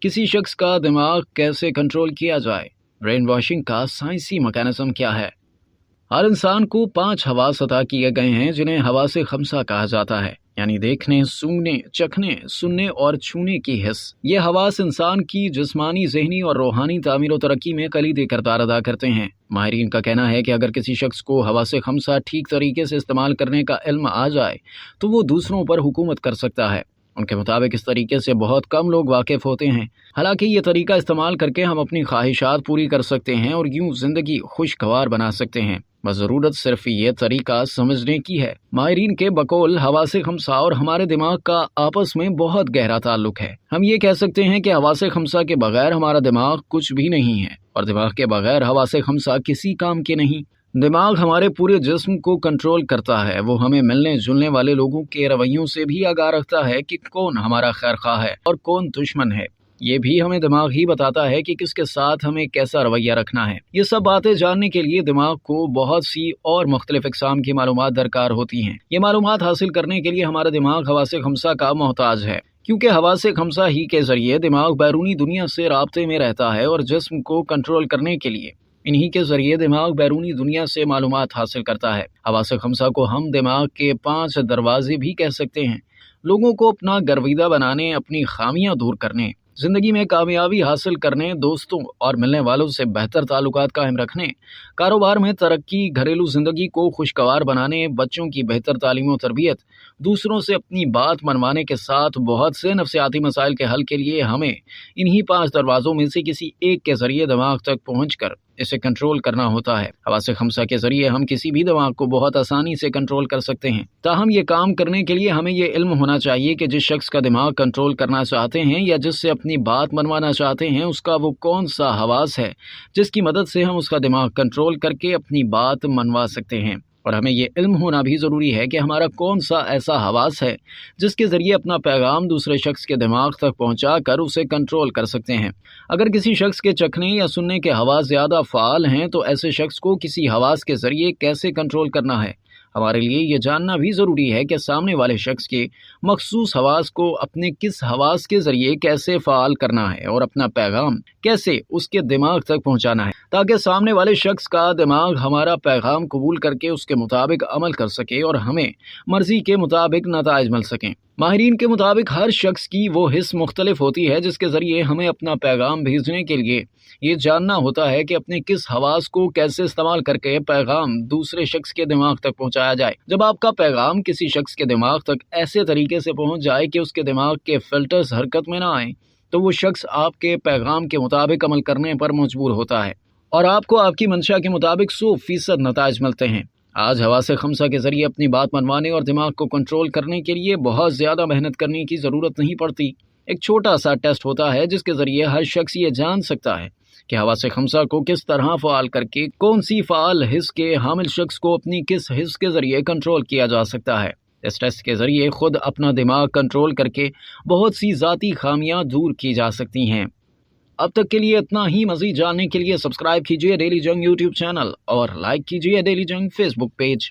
किसी शख्स का दिमाग कैसे कंट्रोल किया जाए? ब्रेन वॉशिंग का साइंसी मैकेनिज्म क्या है? हर इंसान को 5 हवास अता किए गए हैं जिन्हें हवासे खमसा कहा जाता है, यानी देखने, सूंघने, चखने, सुनने और छूने की हिस्स। ये हवास इंसान की जिस्मानी, ज़हनी और रूहानी तामीर और तरक्की में कलीदी किरदार अदा करते हैं। माहिरीन का कहना है कि अगर किसी शख्स को हवासे खमसा ठीक तरीके से इस्तेमाल करने का इल्म आ जाए तो वो दूसरों पर हुकूमत कर सकता है। उनके मुताबिक इस तरीके से बहुत कम लोग वाकिफ होते हैं। हालांकि ये तरीका इस्तेमाल करके हम अपनी ख्वाहिशात पूरी कर सकते हैं और यूं जिंदगी खुशगवार बना सकते हैं। बस ज़रूरत सिर्फ ये तरीका समझने की है। माहिरीन के बकौल हवासे खमसा और हमारे दिमाग का आपस में बहुत गहरा ताल्लुक है। हम ये कह सकते हैं कि हवासे खमसा के बगैर हमारा दिमाग कुछ भी नहीं है और दिमाग के बगैर हवासे खमसा किसी काम के नहीं। दिमाग हमारे पूरे जिस्म को कंट्रोल करता है। वो हमें मिलने जुलने वाले लोगों के रवैयों से भी आगाह रखता है कि कौन हमारा खैरख्वाह है और कौन दुश्मन है। ये भी हमें दिमाग ही बताता है कि किसके साथ हमें कैसा रवैया रखना है। ये सब बातें जानने के लिए दिमाग को बहुत सी और मुख्तलिफ इक़साम की मालूमात दरकार होती हैं। ये मालूमात हासिल करने के लिए हमारा दिमाग हवासे खमसा का मोहताज है, क्योंकि हवासे खमसा ही के जरिए दिमाग बैरूनी दुनिया से राब्ते में रहता है और जिस्म को कंट्रोल करने के लिए इन्हीं के जरिए दिमाग बैरूनी दुनिया से मालूमात हासिल करता है। हवासे खमसा को हम दिमाग के 5 दरवाजे भी कह सकते हैं। लोगों को अपना गर्विदा बनाने, अपनी खामियां दूर करने, जिंदगी में कामयाबी हासिल करने, दोस्तों और मिलने वालों से बेहतर ताल्लुकात कायम रखने, कारोबार में तरक्की, घरेलू जिंदगी को खुशगवार बनाने, बच्चों की बेहतर तालीम और तरबियत, दूसरों से अपनी बात मनवाने के साथ बहुत से नफ्सियाती मसाइल के हल के लिए हमें इन्हीं 5 दरवाजों में से किसी एक के जरिए दिमाग तक पहुंचकर इसे कंट्रोल करना होता है। हवासे खमसा के जरिए हम किसी भी दिमाग को बहुत आसानी से कंट्रोल कर सकते हैं। ताहम ये काम करने के लिए हमें ये इल्म होना चाहिए कि जिस शख्स का दिमाग कंट्रोल करना चाहते हैं या जिससे अपनी बात मनवाना चाहते हैं, उसका वो कौन सा हवास है जिसकी मदद से हम उसका दिमाग कंट्रोल करके अपनी बात मनवा सकते हैं। और हमें ये इल्म होना भी ज़रूरी है कि हमारा कौन सा ऐसा हवास है जिसके ज़रिए अपना पैगाम दूसरे शख्स के दिमाग तक पहुंचा कर उसे कंट्रोल कर सकते हैं। अगर किसी शख्स के चखने या सुनने के हवास ज़्यादा फ़ाल हैं तो ऐसे शख्स को किसी हवास के ज़रिए कैसे कंट्रोल करना है। हमारे लिए ये जानना भी ज़रूरी है कि सामने वाले शख्स के मखसूस हवास को अपने किस हवास के ज़रिए कैसे फ़ाल करना है और अपना पैगाम कैसे उसके दिमाग तक पहुंचाना है, ताकि सामने वाले शख्स का दिमाग हमारा पैगाम कबूल करके उसके मुताबिक अमल कर सके और हमें मर्जी के मुताबिक नताइज मिल सकें। माहिरीन के मुताबिक हर शख्स की वो हिस्स मुख्तलिफ होती है जिसके ज़रिए हमें अपना पैगाम भेजने के लिए ये जानना होता है कि अपने किस हवास को कैसे इस्तेमाल करके पैगाम दूसरे शख्स के दिमाग तक पहुंचाया जाए। जब आपका पैगाम किसी शख्स के दिमाग तक ऐसे तरीके से पहुंच जाए कि उसके दिमाग के फिल्टर्स हरकत में ना आए तो वो शख्स आपके पैगाम के मुताबिक अमल करने पर मजबूर होता है और आपको आपकी मंशा के मुताबिक 100% नताइज मिलते हैं। आज हवासे खमसा के जरिए अपनी बात मनवाने और दिमाग को कंट्रोल करने के लिए बहुत ज़्यादा मेहनत करने की ज़रूरत नहीं पड़ती। एक छोटा सा टेस्ट होता है जिसके ज़रिए हर शख्स ये जान सकता है कि हवासे खमसा को किस तरह फ़ाल करके कौन सी फ़ाल हिस्स के हामिल शख्स को अपनी किस हिस्स के ज़रिए कंट्रोल किया जा सकता है। इस टेस्ट के ज़रिए खुद अपना दिमाग कंट्रोल करके बहुत सी ज़ाती खामियां दूर की जा सकती हैं। अब तक के लिए इतना ही। मज़ीद जानने के लिए सब्सक्राइब कीजिए डेली जंग यूट्यूब चैनल और लाइक कीजिए डेली जंग फेसबुक पेज।